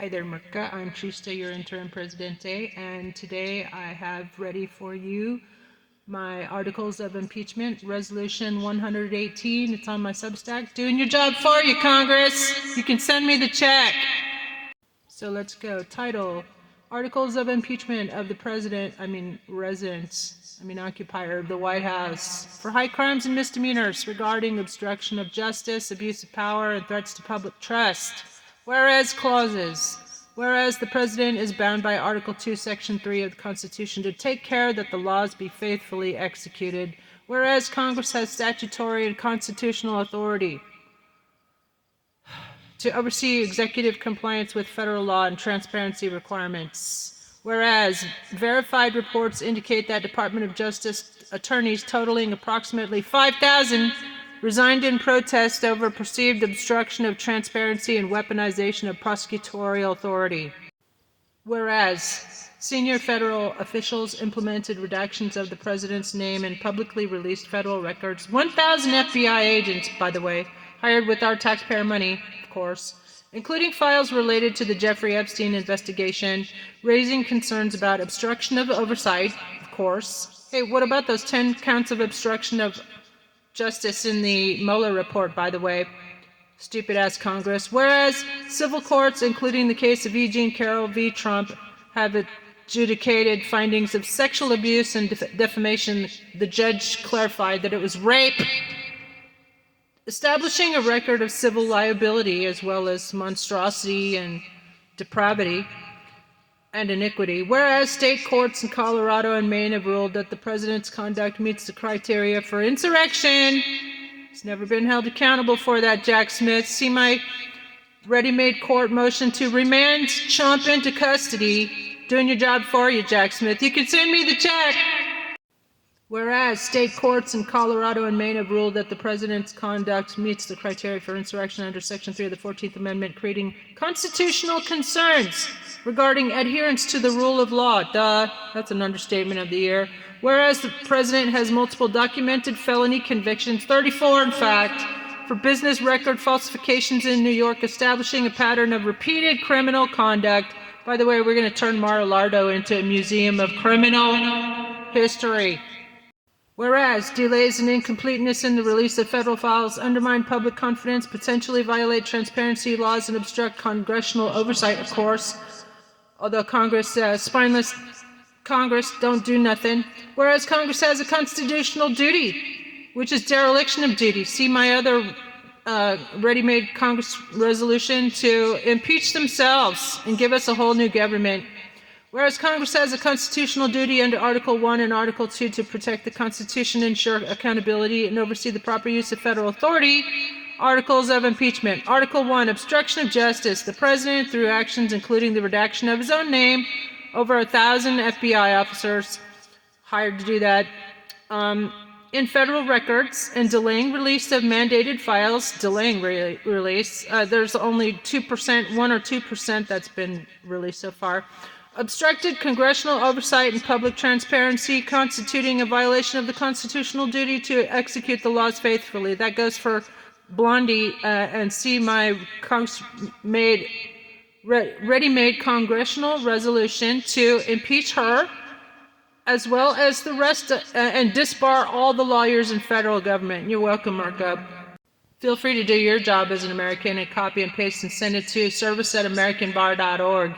Hi there, Mirka. I'm Trista, your interim presidente, and today I have ready for you my articles of impeachment, resolution 118. It's on my Substack. Doing your job for you, Congress. You can send me the check. So let's go. Title: Articles of impeachment of the occupier of the White House for high crimes and misdemeanors regarding obstruction of justice, abuse of power, and threats to public trust. Whereas clauses. Whereas the President is bound by Article 2, Section 3 of the Constitution to take care that the laws be faithfully executed. Whereas Congress has statutory and constitutional authority to oversee executive compliance with federal law and transparency requirements. Whereas verified reports indicate that Department of Justice attorneys totaling approximately 5,000 resigned in protest over perceived obstruction of transparency and weaponization of prosecutorial authority. Whereas senior federal officials implemented redactions of the President's name in publicly released federal records. 1,000 FBI agents, by the way, hired with our taxpayer money, of course, including files related to the Jeffrey Epstein investigation, raising concerns about obstruction of oversight, of course. Hey, what about those 10 counts of obstruction of justice in the Mueller report, by the way? Stupid ass Congress. Whereas civil courts, including the case of Eugene Carroll v. Trump, have adjudicated findings of sexual abuse and defamation. The judge clarified that it was rape, establishing a record of civil liability as well as monstrosity and depravity and iniquity. Whereas state courts in Colorado and Maine have ruled that the President's conduct meets the criteria for insurrection. He's never been held accountable for that, Jack Smith. See my ready-made court motion to remand Trump into custody. Doing your job for you, Jack Smith. You can send me the check. Whereas state courts in Colorado and Maine have ruled that the President's conduct meets the criteria for insurrection under Section 3 of the 14th Amendment, creating constitutional concerns regarding adherence to the rule of law. Duh, that's an understatement of the year. Whereas the President has multiple documented felony convictions, 34 in fact, for business record falsifications in New York, establishing a pattern of repeated criminal conduct. By the way, we're going to turn Mar-a-Lardo into a museum of criminal history. Whereas delays and incompleteness in the release of federal files undermine public confidence, potentially violate transparency laws, and obstruct congressional oversight, of course. Although spineless Congress don't do nothing. Whereas Congress has a constitutional duty, which is dereliction of duty. See my other ready-made Congress resolution to impeach themselves and give us a whole new government. Whereas Congress has a constitutional duty under Article 1 and Article 2 to protect the Constitution, ensure accountability, and oversee the proper use of federal authority. Articles of impeachment. Article 1, obstruction of justice. The President, through actions including the redaction of his own name, over 1,000 FBI officers hired to do that, in federal records, and delaying release of mandated files, release. There's only 2%, 1 or 2% that's been released so far. Obstructed congressional oversight and public transparency, constituting a violation of the constitutional duty to execute the laws faithfully. That goes for Blondie, and see my ready-made congressional resolution to impeach her, as well as the rest, and disbar all the lawyers in federal government. You're welcome, Markup. Feel free to do your job as an American and copy and paste and send it to service@americanbar.org.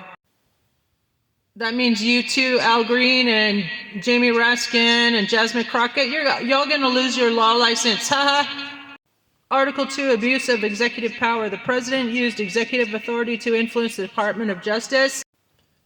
That means you too, Al Green and Jamie Raskin and Jasmine Crockett, y'all gonna lose your law license, haha. Article 2, abuse of executive power. The President used executive authority to influence the Department of Justice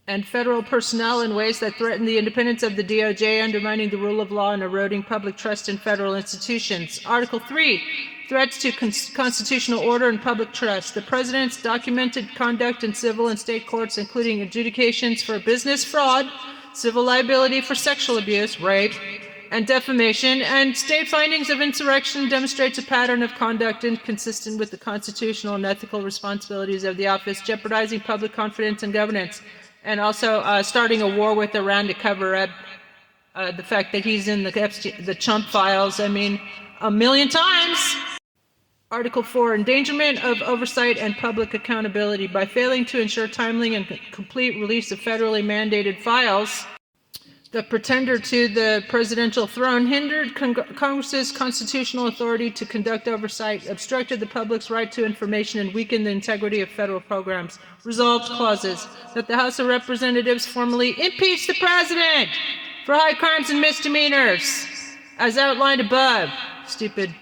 and federal personnel in ways that threaten the independence of the DOJ, undermining the rule of law and eroding public trust in federal institutions. Article 3, threats to constitutional order and public trust. The President's documented conduct in civil and state courts, including adjudications for business fraud, civil liability for sexual abuse, rape, and defamation, and state findings of insurrection, demonstrates a pattern of conduct inconsistent with the constitutional and ethical responsibilities of the office, jeopardizing public confidence and governance, and also starting a war with Iran to cover up the fact that he's in the Trump files, a million times. Article 4, endangerment of oversight and public accountability. By failing to ensure timely and complete release of federally mandated files, the pretender to the presidential throne hindered Congress's constitutional authority to conduct oversight, obstructed the public's right to information, and weakened the integrity of federal programs. Resolved clauses that the House of Representatives formally impeach the president for high crimes and misdemeanors, as outlined above. Stupid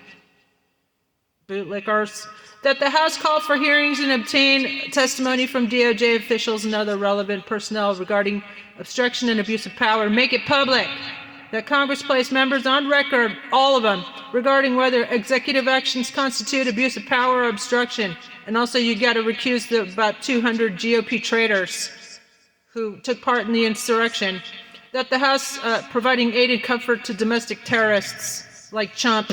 bootlickers. That the House call for hearings and obtain testimony from DOJ officials and other relevant personnel regarding obstruction and abuse of power. Make it public. That Congress place members on record, all of them, regarding whether executive actions constitute abuse of power or obstruction. And also you got to recuse the about 200 GOP traitors who took part in the insurrection. That the House providing aid and comfort to domestic terrorists like Chump.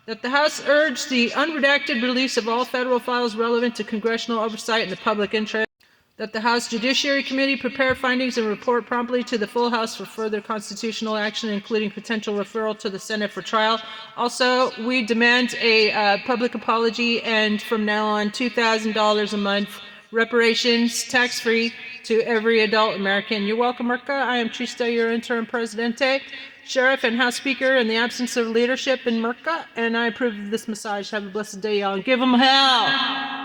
That the House urged the unredacted release of all federal files relevant to congressional oversight in the public interest. That the House Judiciary Committee prepare findings and report promptly to the full House for further constitutional action, including potential referral to the Senate for trial. Also, we demand a public apology and from now on $2,000 a month reparations, tax-free, to every adult American. You're welcome, Merca. I am Trista, your interim presidente, sheriff and House Speaker in the absence of leadership in Merca, and I approve of this massage. Have a blessed day, y'all. Give them hell!